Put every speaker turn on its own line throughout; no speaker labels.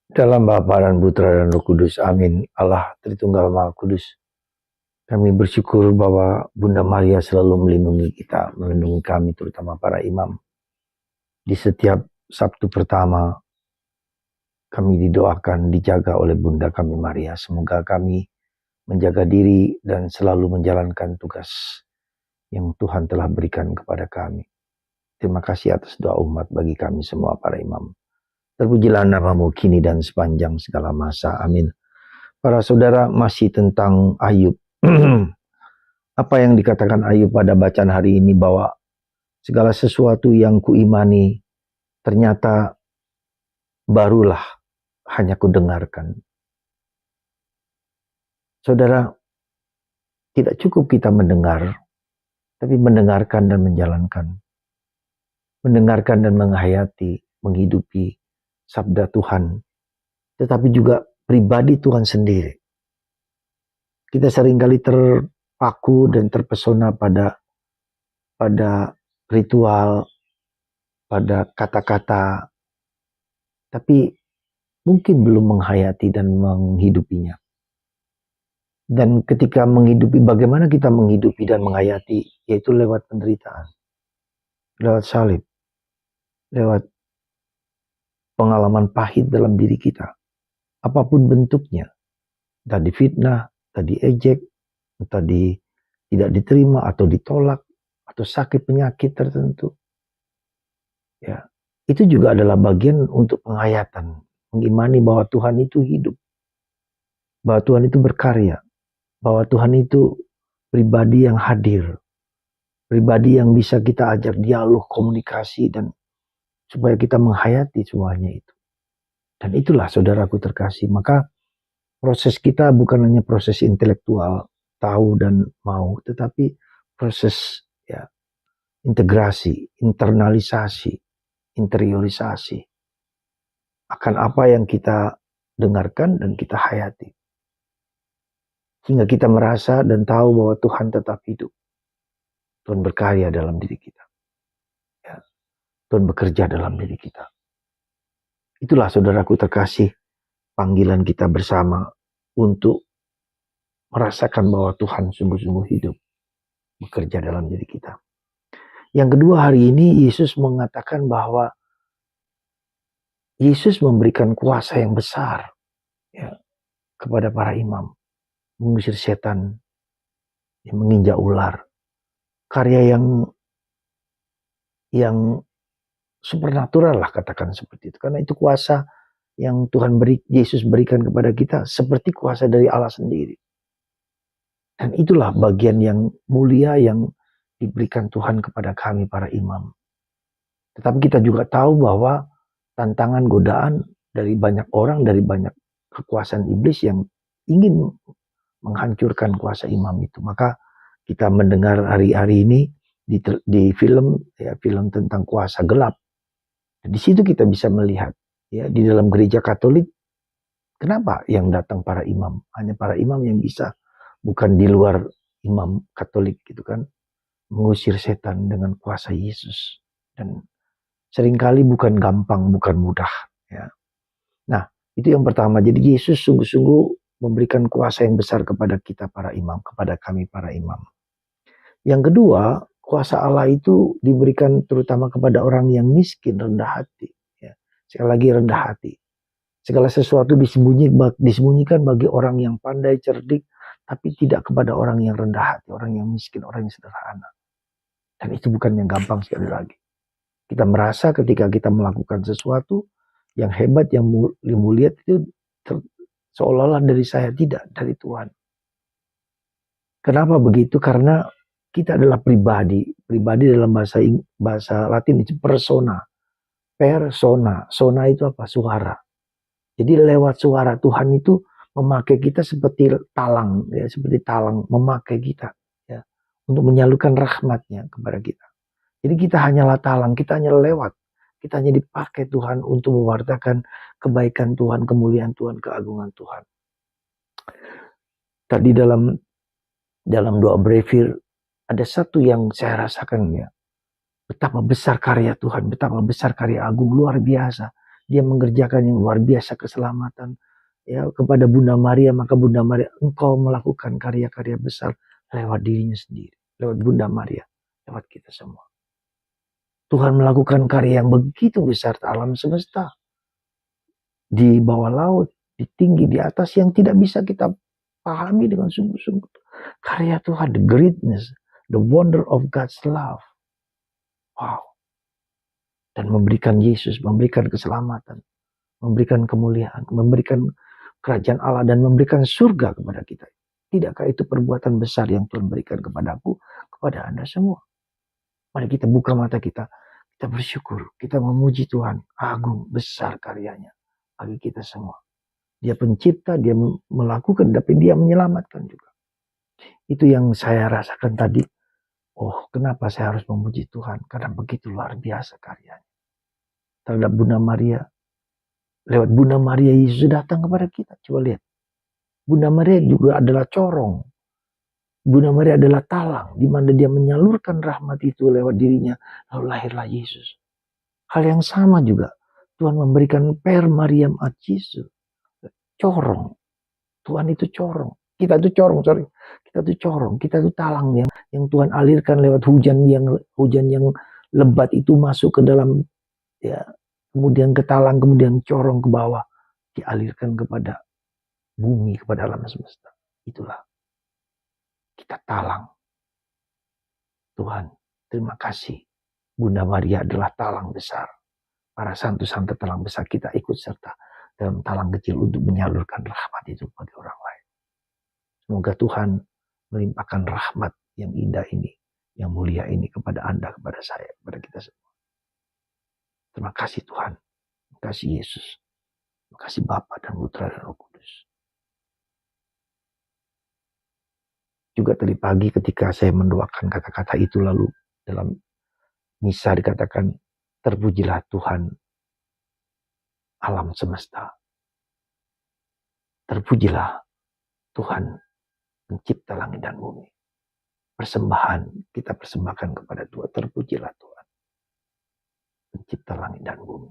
Dalam Bapa dan Putra dan Roh Kudus, amin. Allah Tritunggal Maha Kudus. Kami bersyukur bahwa Bunda Maria selalu melindungi kita, melindungi kami, terutama para imam. Di setiap Sabtu pertama, kami didoakan, dijaga oleh Bunda kami Maria. Semoga kami menjaga diri dan selalu menjalankan tugas yang Tuhan telah berikan kepada kami. Terima kasih atas doa umat bagi kami semua para imam. Terpujilah namamu kini dan sepanjang segala masa. Amin. Para saudara, masih tentang Ayub. Apa yang dikatakan Ayub pada bacaan hari ini, bahwa segala sesuatu yang kuimani ternyata barulah hanya kudengarkan. Saudara, tidak cukup kita mendengar, tapi mendengarkan dan menjalankan. Mendengarkan dan menghayati, menghidupi sabda Tuhan, tetapi juga pribadi Tuhan sendiri. Kita seringkali terpaku dan terpesona pada ritual, pada kata-kata, tapi mungkin belum menghayati dan menghidupinya. Dan ketika menghidupi, bagaimana kita menghidupi dan menghayati, yaitu lewat penderitaan, lewat salib, lewat pengalaman pahit dalam diri kita, apapun bentuknya, entah difitnah, entah diejek, entah tidak diterima atau ditolak, atau sakit penyakit tertentu. Ya, itu juga adalah bagian untuk penghayatan, mengimani bahwa Tuhan itu hidup, bahwa Tuhan itu berkarya, bahwa Tuhan itu pribadi yang hadir, pribadi yang bisa kita ajak dialog, komunikasi, dan supaya kita menghayati semuanya itu. Dan itulah saudaraku terkasih, maka proses kita bukan hanya proses intelektual, tahu dan mau, tetapi proses integrasi, internalisasi, interiorisasi akan apa yang kita dengarkan dan kita hayati. Sehingga kita merasa dan tahu bahwa Tuhan tetap hidup. Tuhan berkarya dalam diri kita. Ya. Tuhan bekerja dalam diri kita. Itulah saudaraku terkasih, panggilan kita bersama untuk merasakan bahwa Tuhan sungguh-sungguh hidup, bekerja dalam diri kita. Yang kedua, hari ini Yesus mengatakan bahwa Yesus memberikan kuasa yang besar kepada para imam, mengusir setan, menginjak ular, karya yang supernatural lah, katakan seperti itu. Karena itu kuasa yang Yesus berikan kepada kita seperti kuasa dari Allah sendiri. Dan itulah bagian yang mulia yang diberikan Tuhan kepada kami para imam. Tetapi kita juga tahu bahwa tantangan, godaan dari banyak orang, dari banyak kekuasaan iblis yang ingin menghancurkan kuasa imam itu. Maka kita mendengar hari-hari ini di film tentang kuasa gelap. Dan di situ kita bisa melihat di dalam gereja Katolik, kenapa yang datang para imam? Hanya para imam yang bisa, bukan di luar imam Katolik gitu kan, mengusir setan dengan kuasa Yesus. Dan seringkali bukan gampang, bukan mudah. Ya. Nah, itu yang pertama. Jadi Yesus sungguh-sungguh memberikan kuasa yang besar kepada kita para imam, kepada kami para imam. Yang kedua, kuasa Allah itu diberikan terutama kepada orang yang miskin, rendah hati. Ya. Sekali lagi rendah hati. Segala sesuatu disembunyikan bagi orang yang pandai, cerdik, tapi tidak kepada orang yang rendah hati, orang yang miskin, orang yang sederhana. Dan itu bukan yang gampang sekali lagi. Kita merasa ketika kita melakukan sesuatu yang hebat, yang mulia, itu seolah-olah dari saya, tidak, dari Tuhan. Kenapa begitu? Karena kita adalah pribadi. Pribadi dalam bahasa Latin itu persona. Persona. Sona itu apa? Suara. Jadi lewat suara Tuhan itu memakai kita seperti talang, seperti talang memakai kita untuk menyalurkan rahmatnya kepada kita. Jadi kita hanyalah talang, kita hanya lewat. Kita hanya dipakai Tuhan untuk mewartakan kebaikan Tuhan, kemuliaan Tuhan, keagungan Tuhan. Tadi dalam doa Brevir, ada satu yang saya rasakan betapa besar karya Tuhan, betapa besar karya agung, luar biasa. dia mengerjakan yang luar biasa keselamatan. Ya, kepada Bunda Maria, maka Bunda Maria, engkau melakukan karya-karya besar lewat dirinya sendiri, lewat Bunda Maria, lewat kita semua. Tuhan melakukan karya yang begitu besar alam semesta, di bawah laut, di tinggi, di atas, yang tidak bisa kita pahami dengan sungguh-sungguh. Karya Tuhan, the greatness, the wonder of God's love. Wow. Dan memberikan Yesus, memberikan keselamatan, memberikan kemuliaan, memberikan kerajaan Allah, dan memberikan surga kepada kita. Tidakkah itu perbuatan besar yang Tuhan berikan kepadaku, kepada Anda semua? Mari kita buka mata kita bersyukur, kita memuji Tuhan. Agung, besar karyanya bagi kita semua. Dia pencipta, dia melakukan, tapi dia menyelamatkan juga. Itu yang saya rasakan tadi. Oh, kenapa saya harus memuji Tuhan? Karena begitu luar biasa karyanya. Terhadap Bunda Maria, lewat Bunda Maria Yesus datang kepada kita. Coba lihat. Bunda Maria juga adalah corong. Bunda Maria adalah talang, di mana dia menyalurkan rahmat itu lewat dirinya, lalu lahirlah Yesus. Hal yang sama juga, Tuhan memberikan Per Mariam ad Yesus. Corong. Tuhan itu corong. Kita itu corong, Kita itu corong, kita itu talang yang Tuhan alirkan lewat hujan yang lebat itu masuk ke dalam, ya, kemudian ke talang, kemudian corong ke bawah, dialirkan kepada bumi, kepada alam semesta. Itulah kita talang. Tuhan, terima kasih. Bunda Maria adalah talang besar. Para santu-santu talang besar, kita ikut serta dalam talang kecil untuk menyalurkan rahmat itu bagi orang lain. Semoga Tuhan melimpahkan rahmat yang indah ini, yang mulia ini kepada Anda, kepada saya, kepada kita semua. Terima kasih Tuhan. Terima kasih Yesus. Terima kasih Bapa dan Putra dan Roh Kudus. Juga tadi pagi ketika saya mendoakan kata-kata itu, lalu dalam misa dikatakan, terpujilah Tuhan alam semesta. Terpujilah Tuhan pencipta langit dan bumi. Persembahan kita persembahkan kepada Tuhan. Terpujilah Tuhan pencipta langit dan bumi,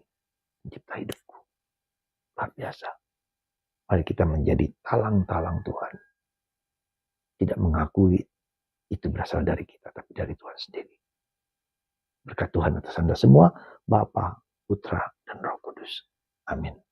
pencipta hidupku. Luar biasa. Mari kita menjadi talang-talang Tuhan. Tidak mengakui itu berasal dari kita, tapi dari Tuhan sendiri. Berkat Tuhan atas Anda semua, Bapa, Putra, dan Roh Kudus. Amin.